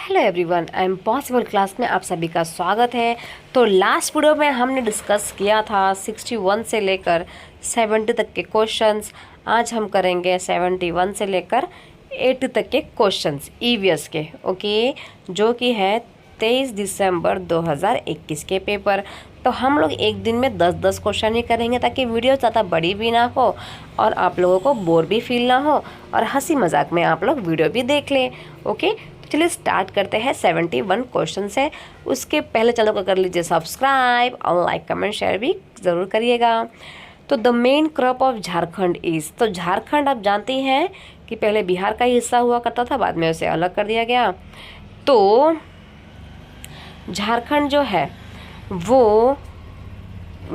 Hello everyone, I am possible class में आप सभी का स्वागत है। तो लास्ट वीडियो में हमने डिस्कस किया था 61 से लेकर 70 तक के क्वेश्चंस। आज हम करेंगे 71 से लेकर 80 तक के क्वेश्चंस ईवीएस के, ओके, जो कि है 23 दिसंबर 2021 के पेपर। तो हम लोग एक दिन में 10-10 क्वेश्चन ही करेंगे ताकि वीडियो ज़्यादा बड़ी भी ना हो और आप लोगों को बोर भी फील ना हो और हंसी मजाक में आप लोग वीडियो भी देख लें, ओके। चलिए स्टार्ट करते हैं। 71 क्वेश्चन है। उसके पहले चैनल को कर लीजिए सब्सक्राइब और लाइक कमेंट शेयर भी ज़रूर करिएगा। तो the main crop of Jharkhand is, तो झारखंड आप जानती हैं कि पहले बिहार का ही हिस्सा हुआ करता था, बाद में उसे अलग कर दिया गया। तो झारखंड जो है वो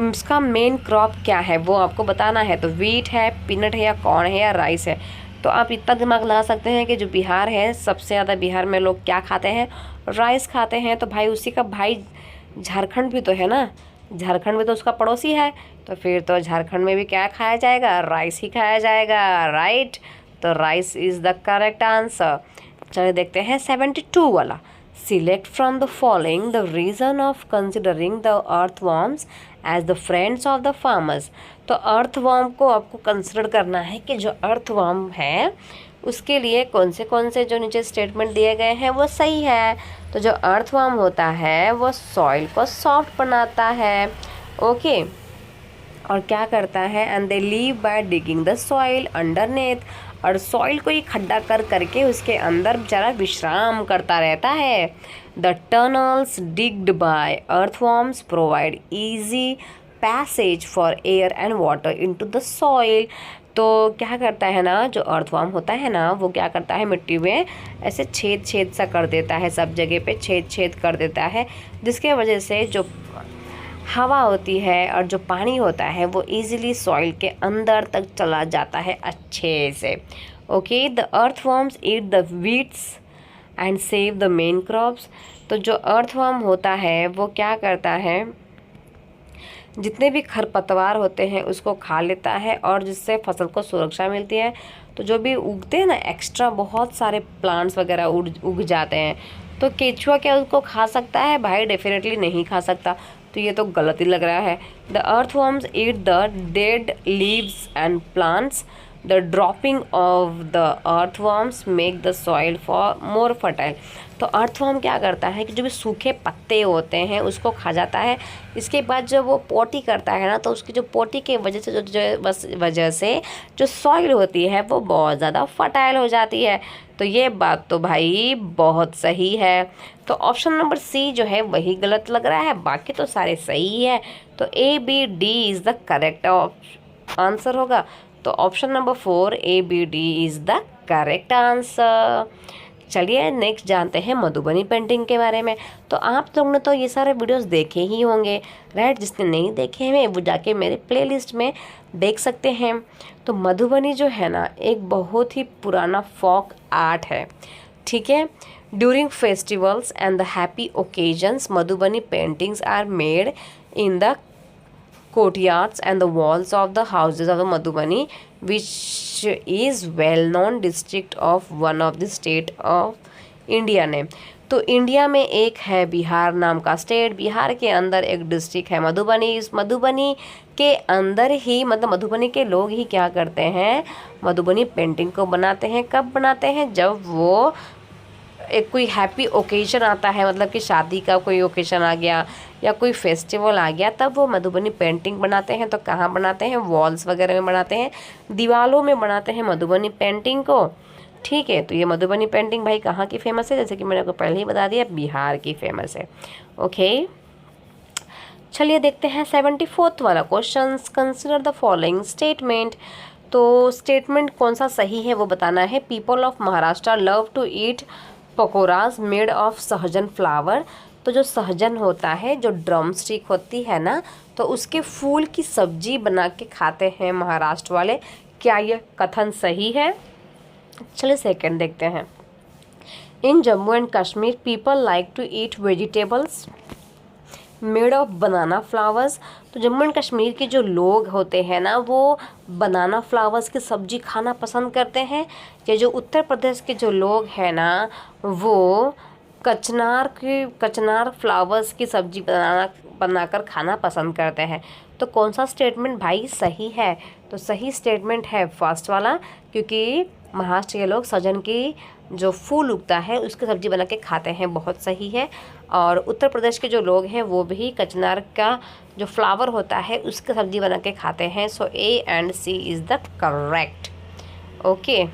उसका मेन क्रॉप क्या है वो आपको बताना है। तो वीट है, पीनट है, या कॉर्न है, या राइस है। तो आप इतना दिमाग लगा सकते हैं कि जो बिहार है, सबसे ज़्यादा बिहार में लोग क्या खाते हैं? राइस खाते हैं। तो भाई उसी का भाई झारखंड भी तो है ना, झारखंड भी तो उसका पड़ोसी है। तो फिर तो झारखंड में भी क्या खाया जाएगा? राइस ही खाया जाएगा, राइट। तो rice is the correct answer. चलिए देखते हैं 72 वाला। Select from the following the reason of considering the earthworms as the friends of the farmers। तो earthworm को आपको कंसिडर करना है कि जो earthworm है उसके लिए कौन से जो नीचे स्टेटमेंट दिए गए हैं वो सही है। तो जो earthworm होता है वो सॉइल को सॉफ्ट बनाता है, ओके। और क्या करता है? And they live by digging the soil underneath. और सॉइल को ही खड्डा कर करके उसके अंदर बेचारा विश्राम करता रहता है। The tunnels digged by earthworms provide easy passage for air and water into the soil. तो क्या करता है ना, जो अर्थवॉर्म होता है ना वो क्या करता है, मिट्टी में ऐसे छेद छेद सा कर देता है, सब जगह पे छेद छेद कर देता है, जिसके वजह से जो हवा होती है और जो पानी होता है वो इजीली सॉइल के अंदर तक चला जाता है अच्छे से, okay. The earthworms eat the weeds and save the main crops. तो जो अर्थवॉर्म होता है वो क्या करता है, जितने भी खरपतवार होते हैं उसको खा लेता है और जिससे फसल को सुरक्षा मिलती है। तो जो भी उगते हैं ना, एक्स्ट्रा बहुत सारे प्लांट्स वगैरह उग जाते हैं। तो केचुआ क्या उसको खा सकता है? भाई डेफिनेटली नहीं खा सकता। तो ये तो गलत ही लग रहा है। The earthworms eat the dead leaves and plants. The dropping of the earthworms make the soil for more fertile. तो अर्थवॉर्म क्या करता है कि जो भी सूखे पत्ते होते हैं उसको खा जाता है। इसके बाद जब वो पोटी करता है ना, तो उसकी जो पोटी के वजह से वजह से जो सॉइल होती है वो बहुत ज़्यादा फर्टाइल हो जाती है। तो ये बात तो भाई बहुत सही है। तो ऑप्शन नंबर सी जो है वही गलत लग रहा है, बाकी तो सारे सही है। तो ABD is the correct answer होगा। तो option number 4 ABD is the correct answer. चलिए नेक्स्ट जानते हैं मधुबनी पेंटिंग के बारे में। तो आप लोग ने तो ये सारे वीडियोस देखे ही होंगे, राइट। जिसने नहीं देखे हैं वो जाके मेरे प्लेलिस्ट में देख सकते हैं। तो मधुबनी जो है ना एक बहुत ही पुराना फोक आर्ट है, ठीक है। During festivals and the happy occasions Madhubani paintings are made in the courtyards and the walls of the houses of the Madhubani, which is well-known district of one of the state of India ने। तो India में एक है बिहार नाम का state, Bihar के अंदर एक डिस्ट्रिक्ट है मधुबनी। इस मधुबनी के अंदर ही मतलब मधुबनी के लोग ही क्या करते हैं, मधुबनी पेंटिंग को बनाते हैं। कब बनाते हैं? जब वो एक कोई हैप्पी ओकेजन आता है, मतलब कि शादी का कोई ओकेजन आ गया या कोई फेस्टिवल आ गया, तब वो मधुबनी पेंटिंग बनाते हैं। तो कहाँ बनाते हैं? वॉल्स वगैरह में बनाते हैं, दीवालों में बनाते हैं मधुबनी पेंटिंग को, ठीक है। तो ये मधुबनी पेंटिंग भाई कहाँ की फेमस है? जैसे कि मैंने आपको पहले ही बता दिया, बिहार की फेमस है, ओके। चलिए देखते हैं 74th वाला question. Consider the following statement. तो स्टेटमेंट कौन सा सही है वो बताना है। People of Maharashtra love to eat pakodas made of sahjan flower. तो जो सहजन होता है, जो ड्रम स्टिक होती है ना, तो उसके फूल की सब्जी बना के खाते हैं महाराष्ट्र वाले। क्या ये कथन सही है? चलिए सेकंड देखते हैं। In Jammu and Kashmir people like to eat vegetables made of banana flowers. तो जम्मू एंड कश्मीर के जो लोग होते हैं ना वो बनाना फ्लावर्स की सब्जी खाना पसंद करते हैं। या जो उत्तर प्रदेश के जो लोग हैं ना वो कचनार फ्लावर्स की सब्जी बनाकर खाना पसंद करते हैं। तो कौन सा स्टेटमेंट भाई सही है? तो सही स्टेटमेंट है फर्स्ट वाला, क्योंकि महाराष्ट्र के लोग सजन की जो फूल उगता है उसकी सब्जी बना के खाते हैं, बहुत सही है। और उत्तर प्रदेश के जो लोग हैं वो भी कचनार का जो फ्लावर होता है उसकी सब्जी बना के खाते हैं। So A and C is the correct. Okay,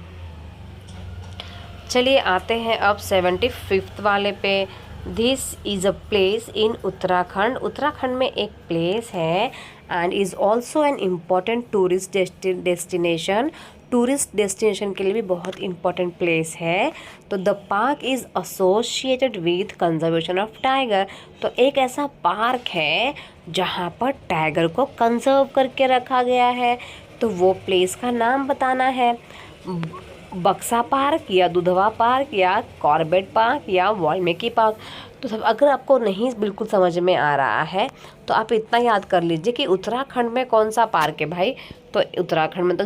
चलिए आते हैं अब 75th वाले पे। This is a place in Uttarakhand. Uttarakhand में एक प्लेस है and is also an important tourist destination. Tourist destination के लिए भी बहुत इम्पॉर्टेंट प्लेस है। तो the park is associated with conservation of tiger. तो एक ऐसा पार्क है जहाँ पर टाइगर को कंजर्व करके रखा गया है। तो वो प्लेस का नाम बताना है। बक्सा पार्क या दुधवा पार्क या कॉर्बेट पार्क या वाल्मीकि पार्क। तो सब अगर आपको नहीं बिल्कुल समझ में आ रहा है तो आप इतना याद कर लीजिए कि उत्तराखंड में कौन सा पार्क है भाई। तो उत्तराखंड में तो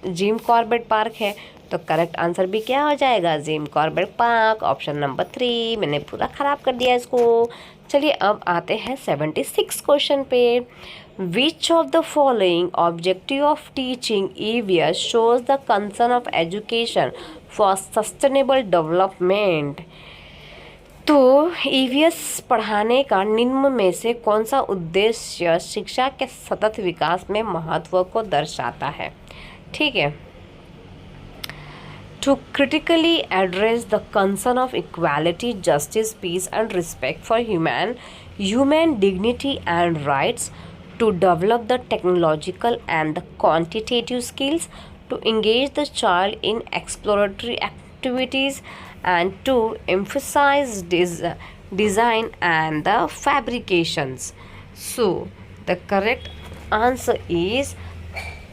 जिम कॉर्बेट पार्क है। तो करेक्ट आंसर भी क्या हो जाएगा? Jim Corbett park, option number 3। मैंने पूरा ख़राब कर दिया इसको। चलिए अब आते हैं 76 क्वेश्चन पे। Which of the following objective of teaching EVS shows the concern of education for sustainable development? तो EVS पढ़ाने का निम्न में से कौन सा उद्देश्य शिक्षा के सतत विकास में महत्व को दर्शाता है? ठीक है। To critically address the concern of equality, justice, peace and respect for human dignity and rights, to develop the technological and the quantitative skills, to engage the child in exploratory activities, and to emphasize design and the fabrications. So the correct answer is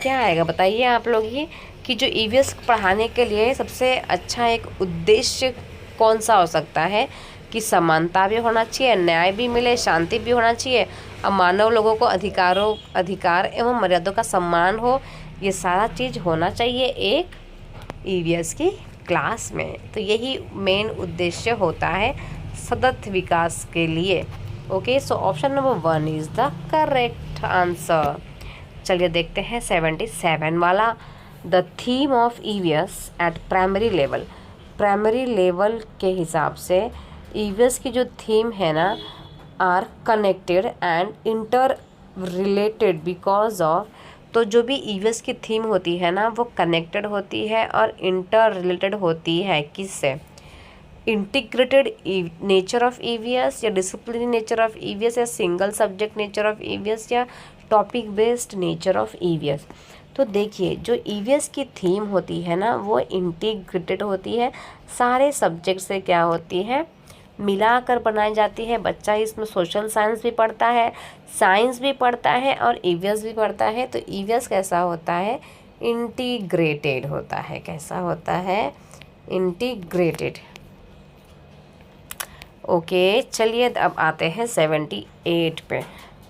क्या आएगा बताइए आप लोग ये, कि जो EVS पढ़ाने के लिए सबसे अच्छा एक उद्देश्य कौन सा हो सकता है? कि समानता भी होना चाहिए, न्याय भी मिले, शांति भी होना चाहिए और मानव लोगों को अधिकार एवं मर्यादों का सम्मान हो। ये सारा चीज़ होना चाहिए एक EVS की क्लास में। तो यही मेन उद्देश्य होता है सतत विकास के लिए। Okay, so option number 1 is the correct answer. चलिए देखते हैं 77 वाला। The theme of EVS at primary level. Primary level के हिसाब से EVS की जो थीम है ना, are connected and interrelated because of. तो जो भी EVS की थीम होती है ना वो कनेक्टेड होती है और इंटर रिलेटेड होती है किससे? इंटीग्रेटेड नेचर ऑफ EVS या डिसिप्लिनरी नेचर ऑफ EVS या single subject nature of EVS या topic based nature of EVS। तो देखिए जो EVS की थीम होती है ना वो इंटीग्रेटेड होती है, सारे सब्जेक्ट से क्या होती है मिलाकर बनाई जाती है। बच्चा इसमें सोशल साइंस भी पढ़ता है, साइंस भी पढ़ता है और EVS भी पढ़ता है। तो EVS कैसा होता है? इंटीग्रेटेड होता है। कैसा होता है? इंटीग्रेटेड। ओके, चलिए अब आते हैं 78 पे।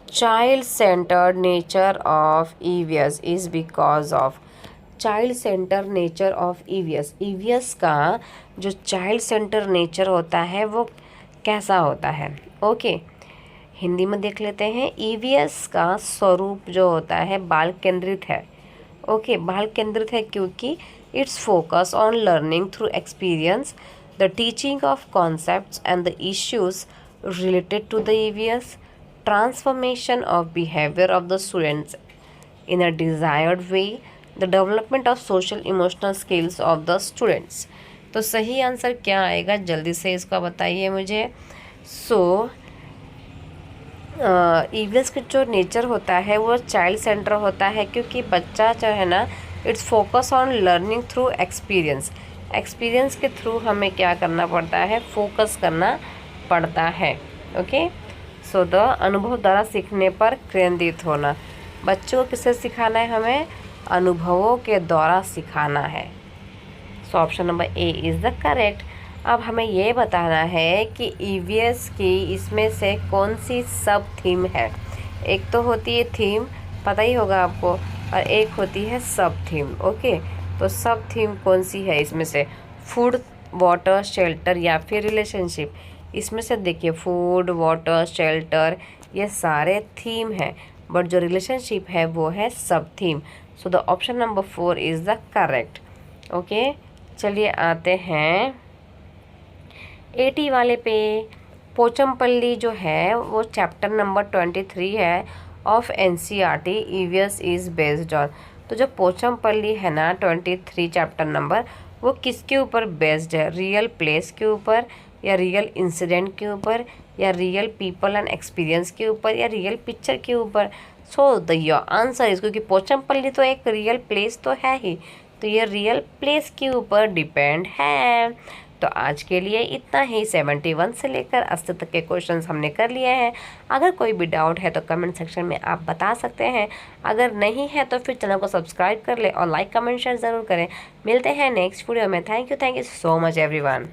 Child centred nature of EVS is because of. Child centre nature of EVS का जो चाइल्ड सेंटर नेचर होता है वो कैसा होता है? ओके, हिंदी में देख लेते हैं। EVS का स्वरूप जो होता है बाल केंद्रित है। ओके, बाल केंद्रित है क्योंकि it's focus on learning through experience, the teaching of concepts and the issues related to the EVS, transformation of behavior of the students in a desired way, the development of social emotional skills of the students। तो सही answer क्या आएगा? जल्दी से इसका बताइए मुझे। EVS का जो नेचर होता है वो चाइल्ड सेंटर होता है क्योंकि बच्चा जो है ना it's focus on learning through experience. Experience के थ्रू हमें क्या करना पड़ता है? फोकस करना पड़ता है। ओके, सो द अनुभव द्वारा सीखने पर केंद्रित होना। बच्चों को किससे सिखाना है? हमें अनुभवों के द्वारा सिखाना है। सो option number A is the correct. अब हमें ये बताना है कि EVS की इसमें से कौन सी सब थीम है। एक तो होती है थीम, पता ही होगा आपको, और एक होती है सब थीम। ओके, तो सब थीम कौन सी है इसमें से? फूड वाटर, शेल्टर या फिर रिलेशनशिप। इसमें से देखिए फूड, वाटर, शेल्टर ये सारे थीम है, बट जो रिलेशनशिप है वो है सब theme. So the option number 4 is the correct. Okay, चलिए आते हैं 80 वाले पे। पोचमपल्ली जो है वो चैप्टर नंबर 23 है of NCERT EVS is based on. तो जो पोचमपल्ली है ना 23 चैप्टर नंबर, वो किसके ऊपर बेस्ड है? रियल प्लेस के ऊपर, या रियल इंसिडेंट के ऊपर, या रियल पीपल एंड एक्सपीरियंस के ऊपर, या रियल पिक्चर के ऊपर? So the your answer is, क्योंकि पोचमपल्ली तो एक रियल प्लेस तो है ही, तो ये रियल प्लेस के ऊपर डिपेंड है। तो आज के लिए इतना ही। 71 से लेकर 80 तक के क्वेश्चंस हमने कर लिए हैं। अगर कोई भी डाउट है तो कमेंट सेक्शन में आप बता सकते हैं, अगर नहीं है तो फिर चैनल को सब्सक्राइब कर ले और लाइक कमेंट शेयर ज़रूर करें। मिलते हैं नेक्स्ट वीडियो में। Thank you so much everyone.